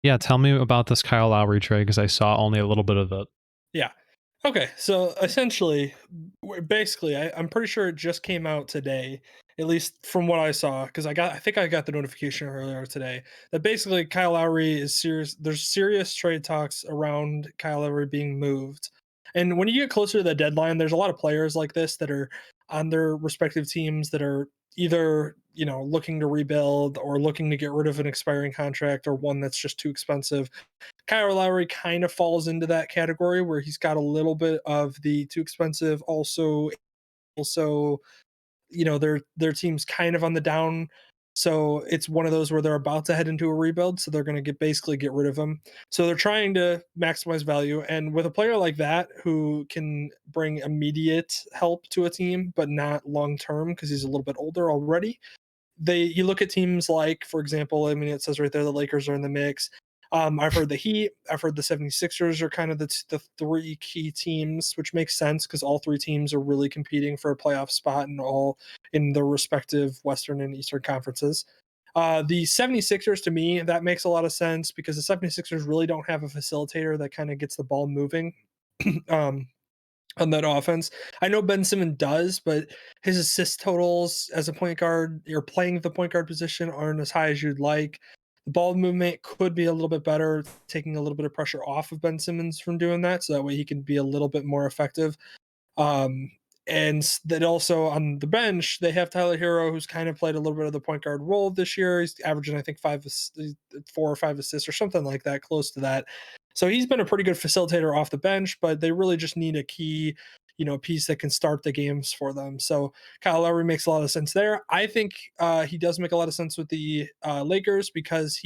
Yeah, tell me about this Kyle Lowry trade because I saw only a little bit of it. Yeah. Okay. So essentially, basically, I'm pretty sure it just came out today, at least from what I saw, because I think I got the notification earlier today that basically Kyle Lowry is serious. There's serious trade talks around Kyle Lowry being moved. And when you get closer to the deadline, there's a lot of players like this that are on their respective teams that are either, looking to rebuild or looking to get rid of an expiring contract or one that's just too expensive. Kyle Lowry kind of falls into that category where he's got a little bit of the too expensive, also, their team's kind of on the down. So it's one of those where they're about to head into a rebuild, so they're going to basically get rid of him. So they're trying to maximize value, and with a player like that who can bring immediate help to a team, but not long term because he's a little bit older already, you look at teams like, for example, I mean, it says right there the Lakers are in the mix. I've heard the Heat, I've heard the 76ers are kind of the three key teams, which makes sense because all three teams are really competing for a playoff spot and all in their respective Western and Eastern conferences. The 76ers, to me, that makes a lot of sense because the 76ers really don't have a facilitator that kind of gets the ball moving. um, on that offense. I know Ben Simmons does, but his assist totals as a point guard or playing the point guard position aren't as high as you'd like. The ball movement could be a little bit better, taking a little bit of pressure off of Ben Simmons from doing that, so that way he can be a little bit more effective. Um, and that also on the bench, they have Tyler Hero, who's kind of played a little bit of the point guard role this year. He's averaging, I think, 4 or 5 assists or something like that, close to that. So he's been a pretty good facilitator off the bench, but they really just need a key, piece that can start the games for them. So Kyle Lowry makes a lot of sense there. I think he does make a lot of sense with the Lakers because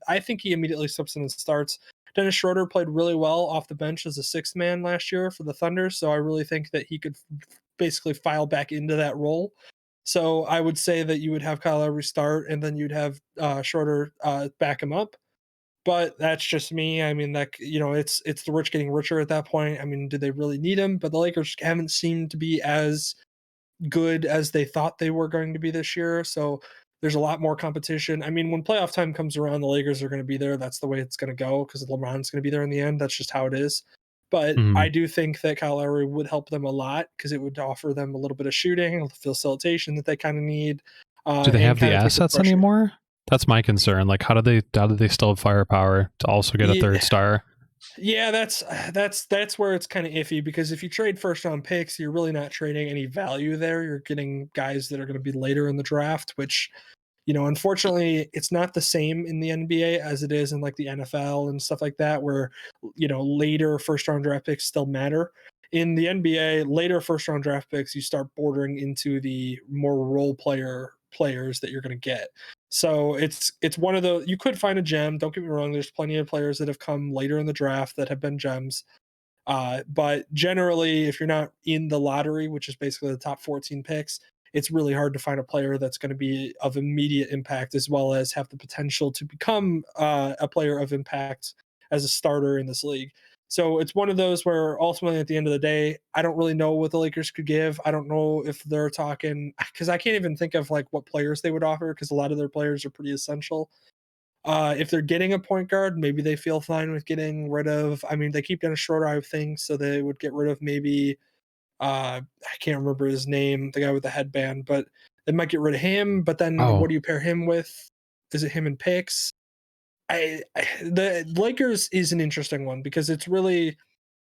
I think he immediately steps in and starts. Dennis Schroeder played really well off the bench as a sixth man last year for the Thunder, so I really think that he could basically file back into that role. So I would say that you would have Kyle Lowry start, and then you'd have Schroeder back him up. But that's just me. I mean, that it's the rich getting richer at that point. I mean, do they really need him? But the Lakers haven't seemed to be as good as they thought they were going to be this year. So there's a lot more competition. I mean, when playoff time comes around, the Lakers are going to be there. That's the way it's going to go because LeBron's going to be there in the end. That's just how it is. But I Mhm. do think that Kyle Lowry would help them a lot because it would offer them a little bit of shooting, facilitation that they kind of need, Do they and have the kind of take the assets pressure. anymore? That's my concern. Like, how do they still have firepower to also get a third Yeah, star? yeah, that's where it's kind of iffy because if you trade first round picks, you're really not trading any value there. You're getting guys that are going to be later in the draft, which unfortunately, it's not the same in the NBA as it is in like the NFL and stuff like that, where later first round draft picks still matter. In the NBA, later first round draft picks, you start bordering into the more role players that you're going to get. So it's one of the you could find a gem. Don't get me wrong. There's plenty of players that have come later in the draft that have been gems. But generally, if you're not in the lottery, which is basically the top 14 picks, it's really hard to find a player that's going to be of immediate impact as well as have the potential to become a player of impact as a starter in this league. So it's one of those where ultimately at the end of the day, I don't really know what the Lakers could give. I don't know if they're talking because I can't even think of like what players they would offer because a lot of their players are pretty essential. If they're getting a point guard, maybe they feel fine with getting rid of. I mean, they keep Dennis Schroeder, I think, so they would get rid of maybe. I can't remember his name, the guy with the headband, but they might get rid of him. But then, what Oh, do you pair him with? Is it him and picks? The Lakers is an interesting one because it's really,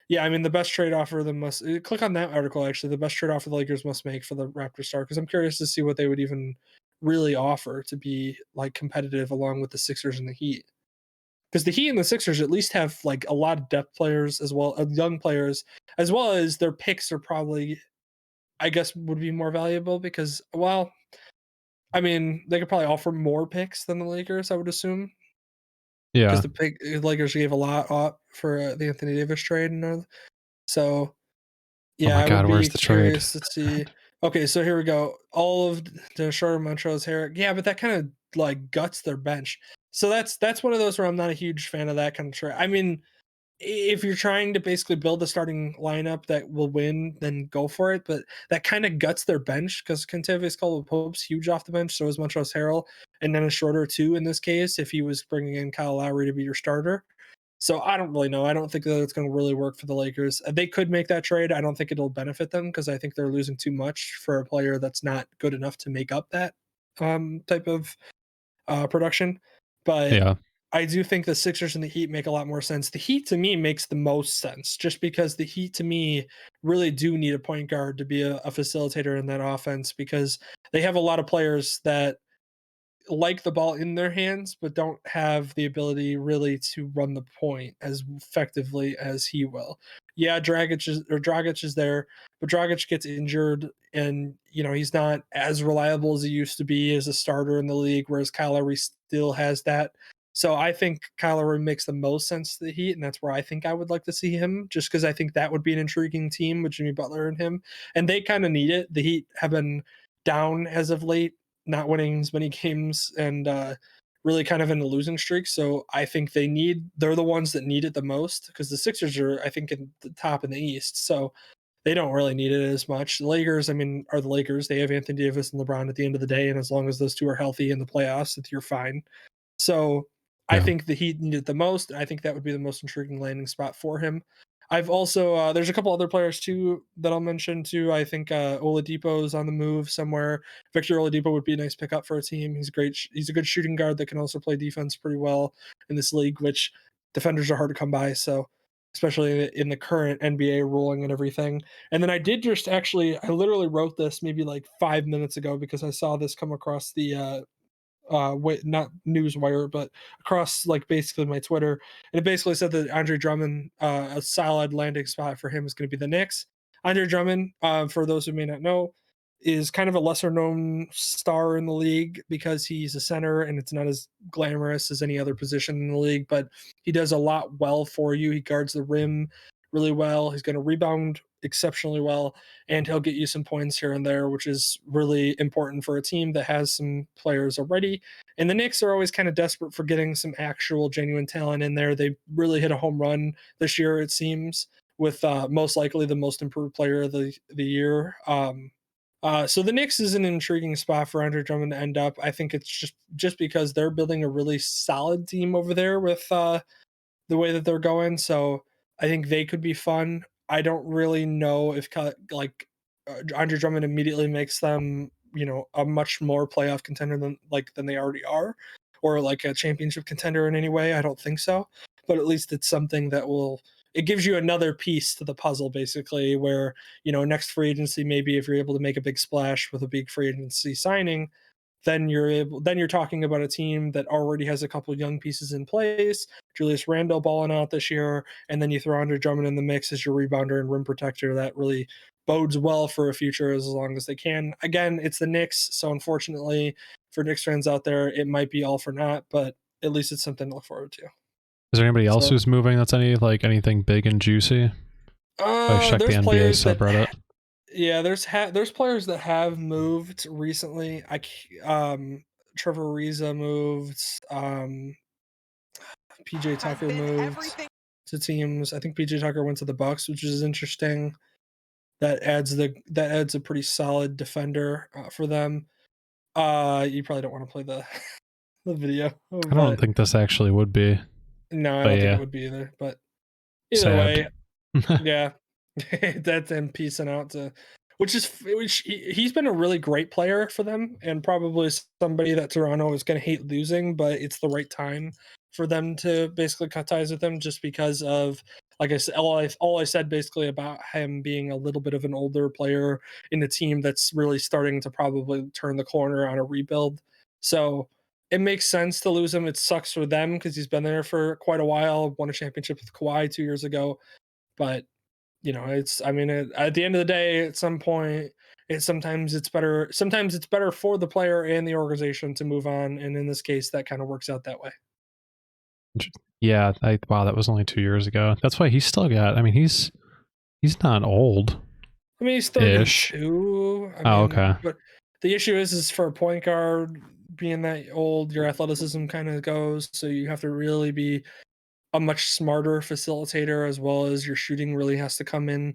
yeah. I mean, the best trade offer the must click on that article. Actually, the best trade offer the Lakers must make for the Raptors star because I'm curious to see what they would even really offer to be like competitive along with the Sixers and the Heat because the Heat and the Sixers at least have like a lot of depth players as well, young players, as well as their picks are probably, I guess, would be more valuable because, well, I mean, they could probably offer more picks than the Lakers, I would assume, because yeah. the Lakers gave a lot up for the Anthony Davis trade, so Oh yeah, my I would God, where's be the trade? curious to see. Okay, so here we go. All of the shorter Montrose Harrell. Yeah, but that kind of like guts their bench. So that's one of those where I'm not a huge fan of that kind of trade. I mean, if you're trying to basically build a starting lineup that will win, then go for it. But that kind of guts their bench because Kentavious Caldwell-Pope's huge off the bench, so is Montrezl Harrell, and then a shorter too in this case if he was bringing in Kyle Lowry to be your starter. So I don't really know. I don't think that it's going to really work for the Lakers. They could make that trade. I don't think it'll benefit them because I think they're losing too much for a player that's not good enough to make up that type of production. But Yeah. I do think the Sixers and the Heat make a lot more sense. The Heat to me makes the most sense just because the Heat to me really do need a point guard to be a facilitator in that offense because they have a lot of players that like the ball in their hands, but don't have the ability really to run the point as effectively as he will. Yeah, Dragic is there, but Dragic gets injured, and he's not as reliable as he used to be as a starter in the league. Whereas Kyle Lowry still has that. So I think Kyle Lowry makes the most sense to the Heat, and that's where I think I would like to see him, just because I think that would be an intriguing team with Jimmy Butler and him, and they kind of need it. The Heat have been down as of late, not winning as many games and really kind of in a losing streak. So I think they're the ones that need it the most because the Sixers are, I think, in the top in the East. So they don't really need it as much. The Lakers, I mean, are the Lakers. They have Anthony Davis and LeBron at the end of the day. And as long as those two are healthy in the playoffs, you're fine. So I Yeah. think the Heat need it the most. I think that would be the most intriguing landing spot for him. I've also there's a couple other players too that I'll mention too. I think Oladipo's on the move somewhere. Victor Oladipo would be a nice pickup for a team. He's great. He's a good shooting guard that can also play defense pretty well in this league, which defenders are hard to come by. So especially in the current NBA ruling and everything. And then I did just I literally wrote this maybe like 5 minutes ago because I saw this come across the not Newswire, but across like basically my Twitter, and it basically said that Andre Drummond, a solid landing spot for him is going to be the Knicks. Andre Drummond, for those who may not know, is kind of a lesser known star in the league because he's a center and it's not as glamorous as any other position in the league, but he does a lot well for you. He guards the rim really well. He's going to rebound exceptionally well, and he'll get you some points here and there, which is really important for a team that has some players already. And the Knicks are always kind of desperate for getting some actual genuine talent in there. They really hit a home run this year, it seems, with most likely the most improved player of the year. So the Knicks is an intriguing spot for Andre Drummond to end up. I think it's just because they're building a really solid team over there with the way that they're going. So I think they could be fun. I don't really know if Andre Drummond immediately makes them, a much more playoff contender than they already are, or like a championship contender in any way. I don't think so. But at least it's something that it gives you another piece to the puzzle, basically, where next free agency, maybe if you're able to make a big splash with a big free agency signing, then you're talking about a team that already has a couple young pieces in place. Julius Randle balling out this year, and then you throw Andre Drummond in the mix as your rebounder and rim protector. That really bodes well for a future as long as they can. Again, it's the Knicks, so unfortunately for Knicks fans out there, it might be all for naught, but at least it's something to look forward to. Is there anybody else So, who's moving that's anything big and juicy? I checked the there's NBA players that subreddit. yeah, there's players that have moved recently. Trevor Ariza moved. PJ Tucker moved to teams. I think PJ Tucker went to the Bucks, which is interesting. That adds a pretty solid defender for them. You probably don't want to play the video, I don't but think this actually would be, no, I but don't think it yeah, would be either. But either way, sad. yeah, that's him piecing out to, which he's been a really great player for them, and probably somebody that Toronto is going to hate losing, but it's the right time for them to basically cut ties with him, just because of, like I said, all I said basically about him being a little bit of an older player in a team that's really starting to probably turn the corner on a rebuild. So it makes sense to lose him. It sucks for them because he's been there for quite a while. Won a championship with Kawhi 2 years ago, but at the end of the day, at some point, sometimes it's better for the player and the organization to move on, and in this case, that kind of works out that way. Yeah, wow, that was only 2 years ago. That's why he's still got. I mean, he's not old I mean, he's ish. 32. Oh, okay. But the issue is for a point guard being that old, your athleticism kind of goes, so you have to really be a much smarter facilitator, as well as your shooting really has to come in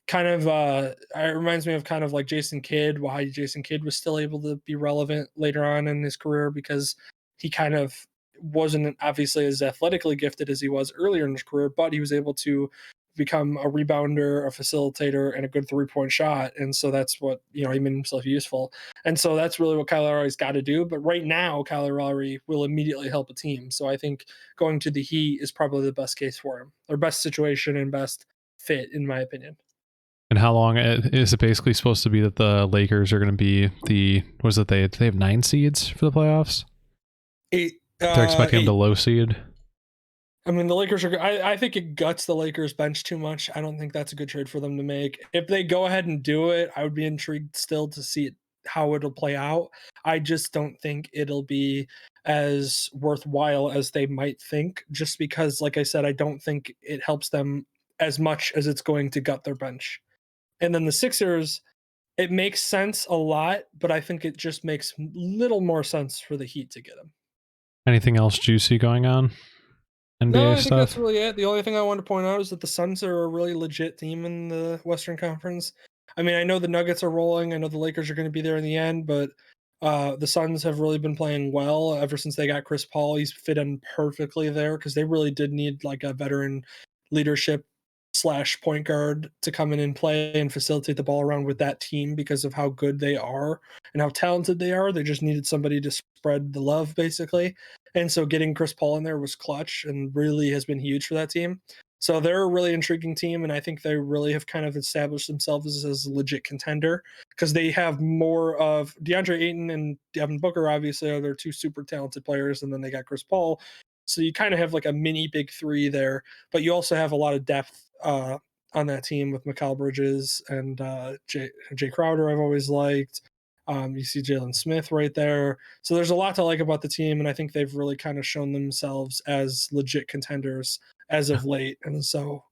kind of it reminds me of kind of like Jason Kidd, why Jason Kidd was still able to be relevant later on in his career because he kind of wasn't obviously as athletically gifted as he was earlier in his career, but he was able to become a rebounder, a facilitator, and a good 3-point shot. And so that's what, he made himself useful. And so that's really what Kyle Lowry's got to do. But right now, Kyle Lowry will immediately help a team. So I think going to the Heat is probably the best case for him, or best situation and best fit, in my opinion. And how long is it basically supposed to be that the Lakers are going to be was it they have 9 seeds for the playoffs? Eight, They're expecting them to 8. low seed. I mean, the Lakers are. I think it guts the Lakers bench too much. I don't think that's a good trade for them to make. If they go ahead and do it, I would be intrigued still to see how it'll play out. I just don't think it'll be as worthwhile as they might think. Just because, like I said, I don't think it helps them as much as it's going to gut their bench. And then the Sixers, it makes sense a lot, but I think it just makes little more sense for the Heat to get him. Anything else juicy going on? No, NBA I think that's stuff? really it. The only thing I wanted to point out is that the Suns are a really legit team in the Western Conference. I mean, I know the Nuggets are rolling. I know the Lakers are going to be there in the end, but the Suns have really been playing well ever since they got Chris Paul. He's fit in perfectly there because they really did need like a veteran leadership slash point guard to come in and play and facilitate the ball around with that team because of how good they are and how talented they are. They just needed somebody to spread the love, basically. And so getting Chris Paul in there was clutch and really has been huge for that team. So they're a really intriguing team, and I think they really have kind of established themselves as a legit contender because they have more of DeAndre Ayton and Devin Booker, obviously, are their two super talented players, and then they got Chris Paul. So you kind of have like a mini big three there, but you also have a lot of depth on that team with Mikal Bridges and Jay Crowder. I've always liked. You see Jalen Smith right there. So there's a lot to like about the team, and I think they've really kind of shown themselves as legit contenders as of late. And so